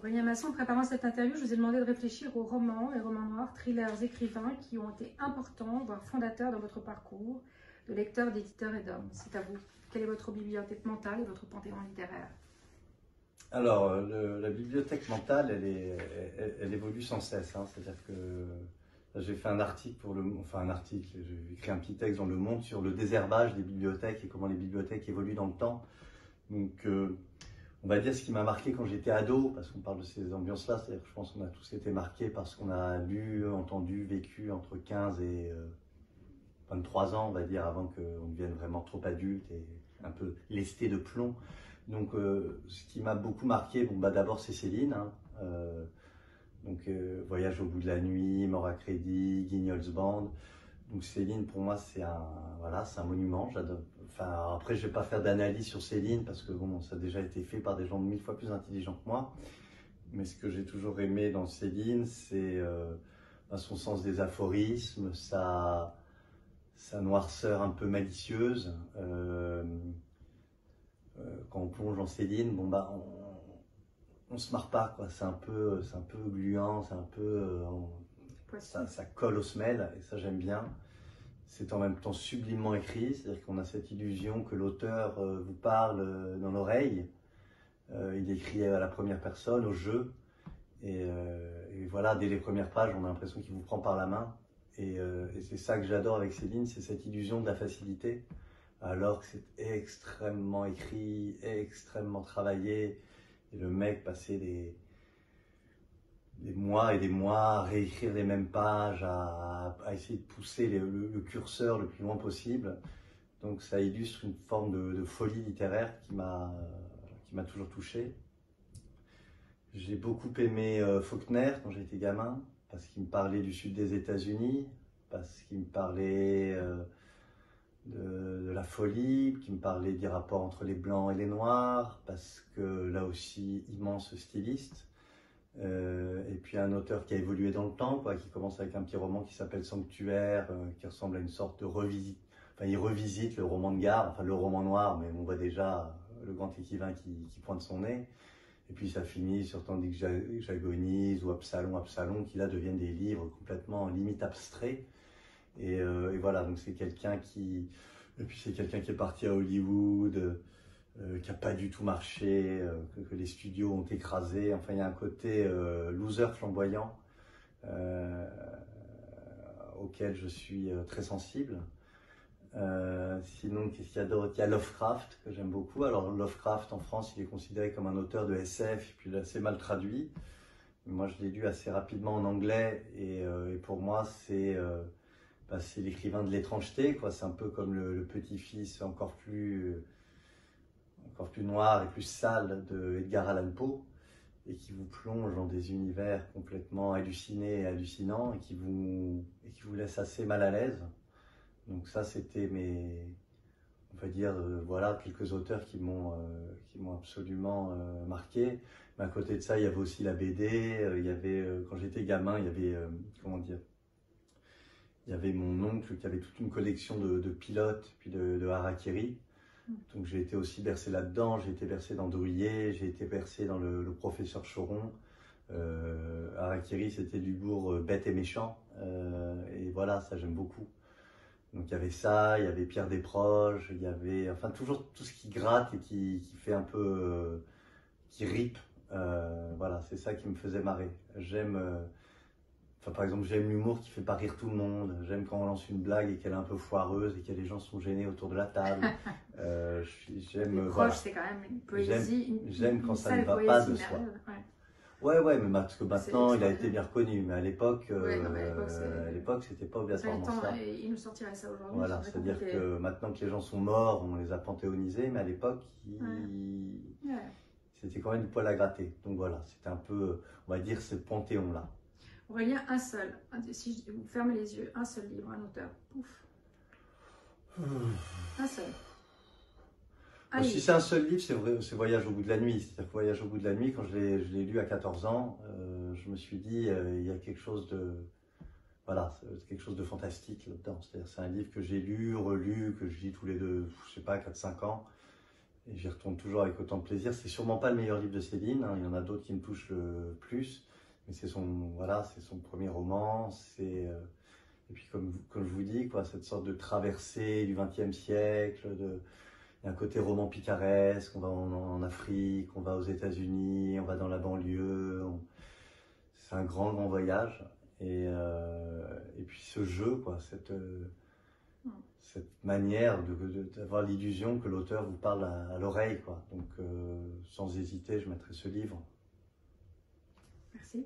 Aurélien Masson, en préparant cette interview, je vous ai demandé de réfléchir aux romans et romans noirs, thrillers, écrivains qui ont été importants, voire fondateurs dans votre parcours de lecteur, d'éditeur et d'homme. C'est à vous. Quelle est votre bibliothèque mentale et votre panthéon littéraire? Alors, la bibliothèque mentale, elle évolue sans cesse. Hein. C'est-à-dire que j'ai fait un article j'ai écrit un petit texte dans Le Monde sur le désherbage des bibliothèques et comment les bibliothèques évoluent dans le temps. Donc, on va dire ce qui m'a marqué quand j'étais ado, parce qu'on parle de ces ambiances-là, c'est-à-dire que je pense qu'on a tous été marqués par ce qu'on a lu, entendu, vécu entre 15 et 23 ans, on va dire, avant qu'on devienne vraiment trop adulte et un peu lesté de plomb. Donc, ce qui m'a beaucoup marqué, d'abord c'est Céline, hein, Voyage au bout de la nuit, Mort à crédit, Guignol's Band. Donc Céline, pour moi, c'est un monument. J'adore. Enfin, après, je vais pas faire d'analyse sur Céline parce que ça a déjà été fait par des gens 1000 fois plus intelligents que moi. Mais ce que j'ai toujours aimé dans Céline, c'est son sens des aphorismes, sa noirceur un peu malicieuse. Quand on plonge en Céline, on se marre pas, quoi. C'est un peu gluant, c'est un peu, ça colle aux semelles, et ça j'aime bien. C'est en même temps sublimement écrit, c'est-à-dire qu'on a cette illusion que l'auteur vous parle dans l'oreille. Il écrit à la première personne, au jeu, et voilà, dès les premières pages, on a l'impression qu'il vous prend par la main. Et c'est ça que j'adore avec Céline, c'est cette illusion de la facilité. Alors que c'est extrêmement écrit, extrêmement travaillé, et le mec passait des mois et des mois à réécrire les mêmes pages, à essayer de pousser le curseur le plus loin possible. Donc ça illustre une forme de folie littéraire qui m'a toujours touché. J'ai beaucoup aimé Faulkner quand j'étais gamin, parce qu'il me parlait du sud des États-Unis, parce qu'il me parlait de la folie, qui me parlait des rapports entre les blancs et les noirs, parce que là aussi, immense styliste. Et puis un auteur qui a évolué dans le temps, qui commence avec un petit roman qui s'appelle Sanctuaire, qui ressemble à une sorte de revisite. Enfin, il revisite le roman de gare, le roman noir, mais on voit déjà le grand écrivain qui pointe son nez. Et puis ça finit sur Tandis que j'agonise ou Absalon, qui là deviennent des livres complètement limite abstraits. Et voilà, donc c'est quelqu'un qui est parti à Hollywood, qui n'a pas du tout marché, que les studios ont écrasé. Enfin, il y a un côté loser flamboyant auquel je suis très sensible. Sinon, qu'est-ce qu'il y a d'autre? Il y a Lovecraft, que j'aime beaucoup. Alors, Lovecraft, en France, il est considéré comme un auteur de SF, et puis il est assez mal traduit. Moi, je l'ai lu assez rapidement en anglais, et pour moi, c'est l'écrivain de l'étrangeté, quoi. C'est un peu comme le petit-fils encore plus noir et plus sale de Edgar Allan Poe, et qui vous plonge dans des univers complètement hallucinés et hallucinants, et qui vous laisse assez mal à l'aise. Donc ça, c'était on va dire, voilà, quelques auteurs qui m'ont absolument marqué. Mais à côté de ça, il y avait aussi la BD, il y avait, quand j'étais gamin, il y avait, il y avait mon oncle qui avait toute une collection de pilotes, puis de harakiri. Donc j'ai été aussi bercé là-dedans, j'ai été bercé dans Drouillet, j'ai été bercé dans le professeur Choron. Harakiri, c'était du bourg bête et méchant. Et voilà, ça j'aime beaucoup. Donc il y avait ça, il y avait Pierre Desproges, il y avait toujours tout ce qui gratte et qui fait un peu, qui ripe. Voilà, c'est ça qui me faisait marrer. Par exemple, j'aime l'humour qui fait pas rire tout le monde. J'aime quand on lance une blague et qu'elle est un peu foireuse et que les gens sont gênés autour de la table. J'aime. Voilà. C'est quand même une poésie. J'aime quand ça ne va pas de soi. Ouais, mais parce que maintenant il a été bien reconnu, mais à l'époque, c'était pas obligatoirement ça. Il nous sortirait ça aujourd'hui. Voilà, c'est-à-dire que maintenant que les gens sont morts, on les a panthéonisés, mais à l'époque, c'était quand même du poil à gratter. Donc voilà, c'était un peu, on va dire, ce panthéon-là. Aurélien, un seul. Si vous fermez les yeux, un seul livre, un auteur. Pouf. Un seul. Si c'est un seul livre, c'est Voyage au bout de la nuit. C'est-à-dire que Voyage au bout de la nuit, quand je l'ai lu à 14 ans, je me suis dit, il y a quelque chose de, voilà, quelque chose de fantastique là-dedans. C'est-à-dire c'est un livre que j'ai lu, relu, que je lis tous les deux, je sais pas, 4-5 ans. et j'y retourne toujours avec autant de plaisir. C'est sûrement pas le meilleur livre de Céline, hein. Il y en a d'autres qui me touchent le plus, mais c'est voilà, c'est son premier roman. Et puis comme je vous dis, quoi, cette sorte de traversée du XXe siècle, il y a un côté roman picaresque, on va en Afrique, on va aux États-Unis, on va dans la banlieue, c'est un grand voyage. Et puis ce jeu, quoi, cette manière d'avoir l'illusion que l'auteur vous parle à l'oreille, quoi. Donc sans hésiter, je mettrai ce livre. Merci.